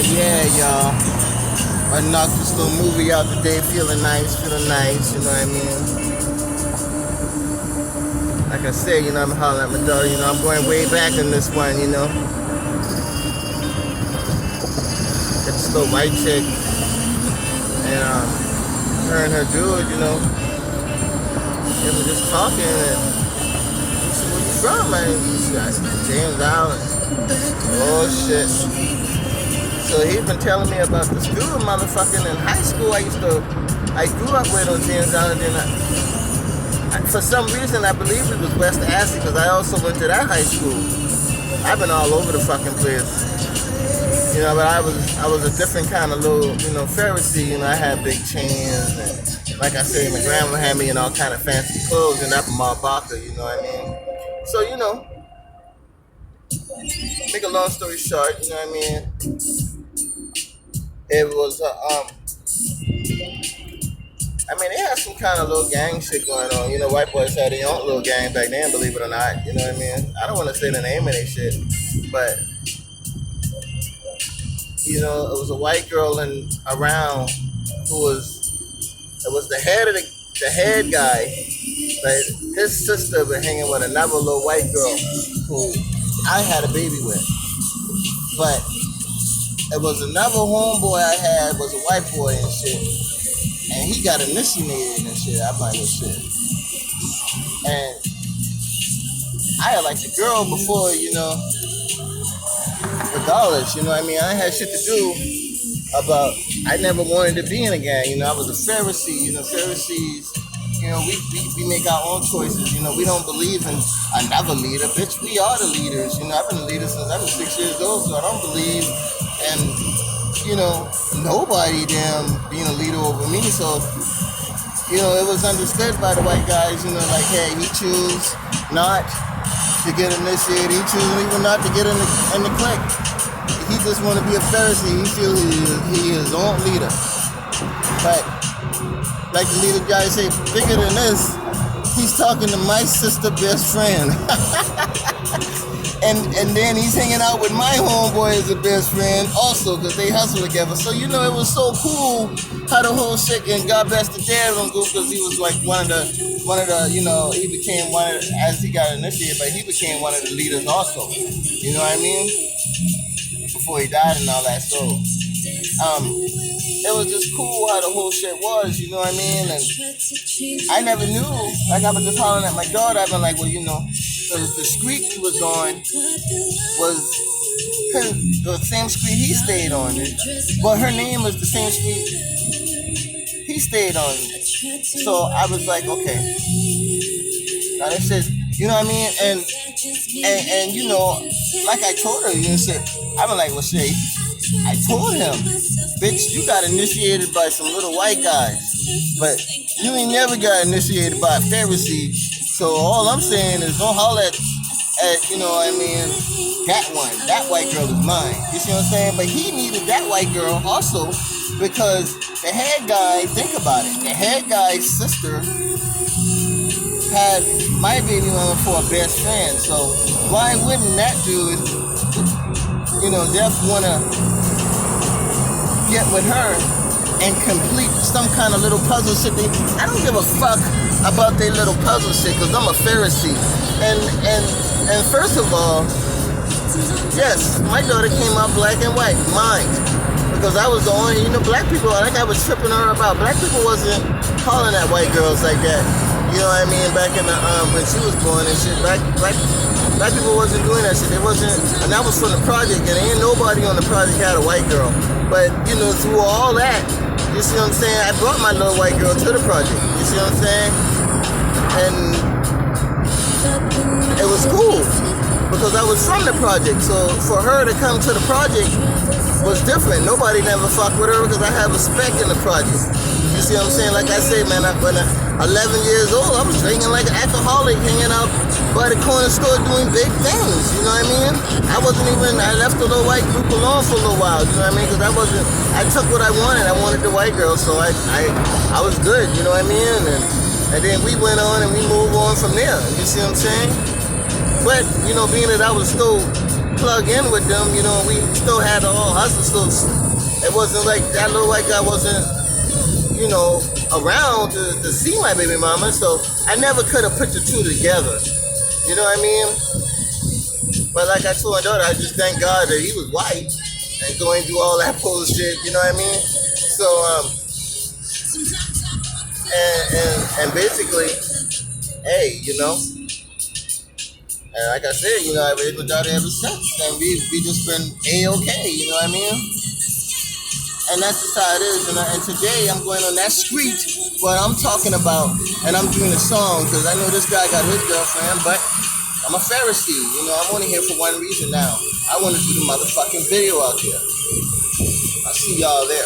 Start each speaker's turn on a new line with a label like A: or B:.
A: Yeah, y'all. I knocked this little movie out today, feeling nice, you know what I mean? Like I said, I'm hollering at my daughter, I'm going way back in this one, Got this little white chick, and her and her dude, they were just talking, and he said, where you from, man? I said, James Island. Oh, shit. So he's been telling me about this dude, motherfucking, in high school. I grew up with on James Island, and for some reason, I believe it was West Ashley, because I also went to that high school. I've been all over the fucking place. But I was a different kind of little, Pharisee. I had big chains, and like I said, my grandma had me in all kind of fancy clothes, and up in Marbaka, you know what I mean? So, make a long story short, you know what I mean? It was, they had some kind of little gang shit going on. White boys had their own little gang back then, believe it or not, you know what I mean? I don't want to say the name of their shit, but, it was a white girl around who was the head guy, but his sister was hanging with another little white girl who I had a baby with. But it was another homeboy I had was a white boy and shit, and he got initiated and shit. I'm like, well, shit. And I had liked the girl before, regardless, I ain't had shit to do about, I never wanted to be in a gang, I was a Pharisee, Pharisees, we make our own choices, we don't believe in another leader, bitch, we are the leaders, I've been a leader since I was 6 years old, so I don't believe in, nobody damn being a leader over me, so, it was understood by the white guys, like, hey, he choose not to get initiated, he choose even not to get in the clique. He just want to be a Pharisee. He feels he is his own leader. But like the leader guy say, bigger than this, he's talking to my sister best friend. and then he's hanging out with my homeboy as a best friend also, because they hustle together. So it was so cool how the whole shit, and God bless the dad on Goof, because he was like one of the he became one of the, as he got initiated, but he became one of the leaders also. You know what I mean? Before he died and all that. So it was just cool how the whole shit was, you know what I mean? And I never knew, like I was just hollering at my daughter, I've been like, well, the street he was on was the same street he stayed on. But her name was the same street he stayed on. So I was like, okay. Now that shit, you know what I mean? And like I told her, shit, I was like, well, shit, I told him, bitch, you got initiated by some little white guys, but you ain't never got initiated by a Pharisee. So all I'm saying is don't holler at that white girl is mine. You see what I'm saying? But he needed that white girl also because the head guy, think about it, the head guy's sister had my baby mama for a best friend. So why wouldn't that dude, Jeff wanna get with her and complete some kind of little puzzle shit? I don't give a fuck about their little puzzle shit, because I'm a Pharisee. And first of all, yes, my daughter came out black and white, mine. Because I was the only, black people, I think I was tripping her about. Black people wasn't calling at white girls like that. You know what I mean? Back in the, when she was born and shit, black people wasn't doing that shit. It wasn't, and that was from the project, and ain't nobody on the project had a white girl. But, through all that, you see what I'm saying? I brought my little white girl to the project. You see what I'm saying? And it was cool because I was from the project. So for her to come to the project was different. Nobody never fucked with her because I have respect in the project. You see what I'm saying? Like I say, man, when I'm 11 years old, I was drinking like an alcoholic, hanging out by the corner store doing big things. You know what I mean? I left the little white group alone for a little while. You know what I mean? Because I took what I wanted. I wanted the white girl, so I was good. You know what I mean? And then we went on and we moved on from there. You see what I'm saying? But, being that I was still plug in with them, you know, we still had the whole hustle. So it wasn't like that little white guy wasn't, you know, around to see my baby mama. So I never could have put the two together. You know what I mean? But like I told my daughter, I just thank God that he was white and going through all that bullshit. You know what I mean? So and basically, hey, you know. And like I said, you know, I've raised my daughter ever since, and we just been A-okay, you know what I mean? And that's just how it is. And today I'm going on that street where I'm talking about, and I'm doing a song, because I know this guy got his girlfriend, but I'm a Pharisee, you know, I'm only here for one reason now. I want to do the motherfucking video out there. I'll see y'all there.